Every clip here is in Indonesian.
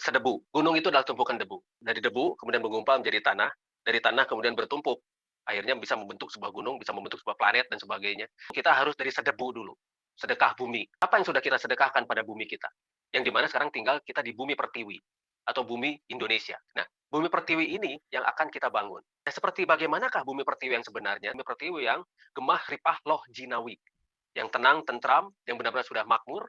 sedebu. Gunung itu adalah tumpukan debu. Dari debu kemudian menggumpal menjadi tanah, dari tanah kemudian bertumpuk. Akhirnya bisa membentuk sebuah gunung, bisa membentuk sebuah planet dan sebagainya. Kita harus dari sedebu dulu. Sedekah bumi. Apa yang sudah kita sedekahkan pada bumi kita? Yang dimana sekarang tinggal kita di bumi pertiwi atau bumi Indonesia. Nah, bumi pertiwi ini yang akan kita bangun. Nah, seperti bagaimanakah bumi pertiwi yang sebenarnya? Bumi pertiwi yang gemah ripah loh jinawi, yang tenang, tentram, yang benar-benar sudah makmur.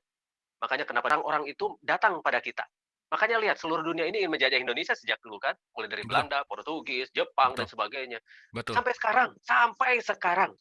Makanya kenapa orang-orang itu datang pada kita. Makanya lihat, seluruh dunia ini ingin menjajah Indonesia sejak dulu kan, mulai dari Betul Belanda, Portugis, Jepang, dan betul sebagainya. betul. Sampai sekarang, sampai sekarang.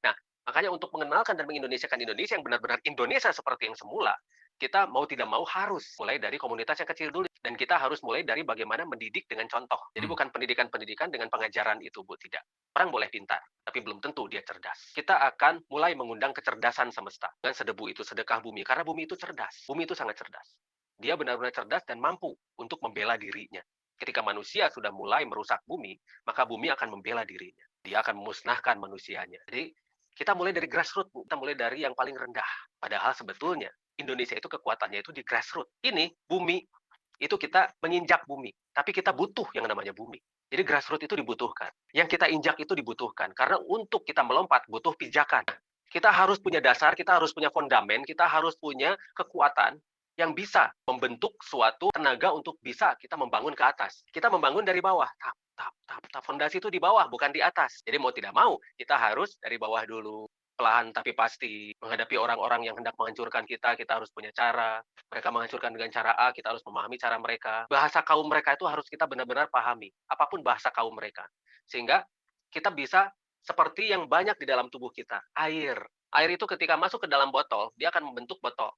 Nah, makanya untuk mengenalkan dan mengindonesiakan Indonesia yang benar-benar Indonesia seperti yang semula, kita mau tidak mau harus mulai dari komunitas yang kecil dulu. Dan kita harus mulai dari bagaimana mendidik dengan contoh. Jadi Mmm, bukan pendidikan-pendidikan dengan pengajaran itu, Bu, tidak. Orang boleh pintar, tapi belum tentu dia cerdas. Kita akan mulai mengundang kecerdasan semesta. Dan sedebu itu sedekah bumi, karena bumi itu cerdas. Bumi itu sangat cerdas. Dia benar-benar cerdas dan mampu untuk membela dirinya. Ketika manusia sudah mulai merusak bumi, maka bumi akan membela dirinya. Dia akan memusnahkan manusianya. Jadi kita mulai dari grassroots, Bu. Kita mulai dari yang paling rendah. Padahal sebetulnya Indonesia itu kekuatannya itu di grassroots. Ini bumi itu kita menginjak bumi, tapi kita butuh yang namanya bumi. Jadi grassroots itu dibutuhkan. Yang kita injak itu dibutuhkan karena untuk kita melompat butuh pijakan. Kita harus punya dasar, kita harus punya fondamen, kita harus punya kekuatan yang bisa membentuk suatu tenaga untuk bisa kita membangun ke atas. Kita membangun dari bawah, tap tap tap tap, fondasi itu di bawah bukan di atas. Jadi mau tidak mau kita harus dari bawah dulu. Pelan tapi pasti menghadapi orang-orang yang hendak menghancurkan kita harus punya cara. Mereka menghancurkan dengan cara A, kita harus memahami cara mereka. Bahasa kaum mereka itu harus kita benar-benar pahami, apapun bahasa kaum mereka. Sehingga kita bisa seperti yang banyak di dalam tubuh kita, air. Air itu ketika masuk ke dalam botol, dia akan membentuk botol.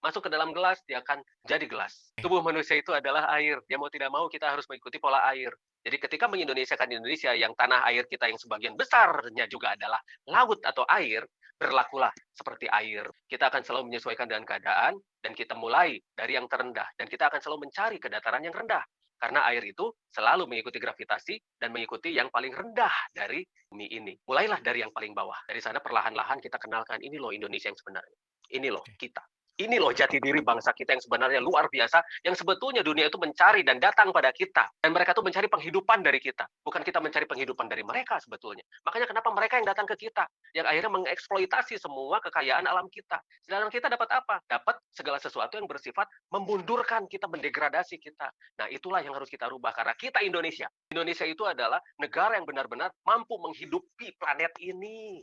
Masuk ke dalam gelas, dia akan jadi gelas. Tubuh manusia itu adalah air. Dia mau tidak mau kita harus mengikuti pola air. Jadi ketika mengindonesiakan Indonesia yang tanah air kita yang sebagian besarnya juga adalah laut atau air, berlakulah seperti air. Kita akan selalu menyesuaikan dengan keadaan dan kita mulai dari yang terendah dan kita akan selalu mencari ke dataran yang rendah. Karena air itu selalu mengikuti gravitasi dan mengikuti yang paling rendah dari bumi ini. Mulailah dari yang paling bawah. Dari sana perlahan-lahan kita kenalkan ini loh Indonesia yang sebenarnya. Ini loh oke. kita. Ini loh jati diri bangsa kita yang sebenarnya luar biasa, yang sebetulnya dunia itu mencari dan datang pada kita. Dan mereka tuh mencari penghidupan dari kita. Bukan kita mencari penghidupan dari mereka sebetulnya. Makanya kenapa mereka yang datang ke kita, yang akhirnya mengeksploitasi semua kekayaan alam kita. Sedangkan kita dapat apa? Dapat segala sesuatu yang bersifat memundurkan kita, mendegradasi kita. Nah, itulah yang harus kita rubah karena kita Indonesia. Indonesia itu adalah negara yang benar-benar mampu menghidupi planet ini.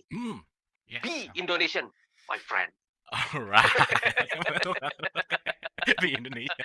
Yes, Be Indonesian, my friend. alright. Di Indonesia.